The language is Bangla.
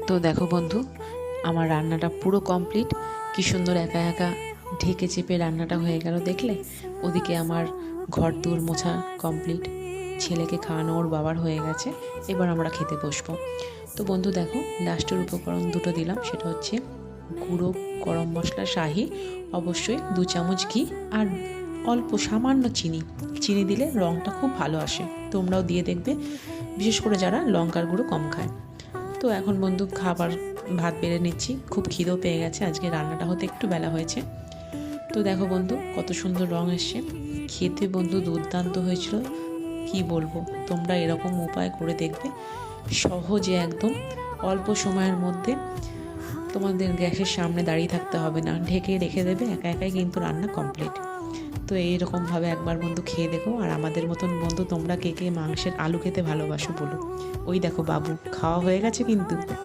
তো দেখো বন্ধু, আমার রান্নাটা পুরো কমপ্লিট। কি সুন্দর একা একা ঢেকে চেপে রান্নাটা হয়ে গেল দেখলে। ওদিকে আমার ঘর দূর মোছা কমপ্লিট, ছেলেকে খাওয়ানো ওর বাবার হয়ে গেছে। এবার আমরা খেতে বসবো। তো বন্ধু দেখো, লাস্টের উপকরণ দুটো দিলাম, সেটা হচ্ছে গুঁড়ো গরম মশলা শাহি, অবশ্যই 2 চামচ ঘি, আর অল্প সামান্য চিনি। চিনি দিলে রঙটা খুব ভালো আসে, তোমরাও দিয়ে দেখবে, বিশেষ করে যারা লঙ্কার গুঁড়ো কম খায়। তো এখন বন্ধু ভাত বেড়ে নিচ্ছি, খুব খিদেও পেয়ে গেছে, আজকে রান্নাটা হতে একটু বেলা হয়েছে। তো দেখো বন্ধু, কত সুন্দর রং এসছে, খেতে বন্ধু দুর্দান্ত হয়েছিল। কি বলবো, তোমরা এরকম উপায় করে দেখবে, সহজে একদম অল্প সময়ের মধ্যে। তোমাদের গ্যাসের সামনে দাঁড়িয়ে থাকতে হবে না, ঢেকে রেখে দেবে, একা একাই কিন্তু রান্না কমপ্লিট। তো এইরকমভাবে একবার বন্ধু খেয়ে দেখো। আর আমাদের মতন বন্ধু তোমরা কে কে মাংসের আলু খেতে ভালোবাসো বলো। ওই দেখো বাবু খাওয়া হয়ে গেছে কিন্তু।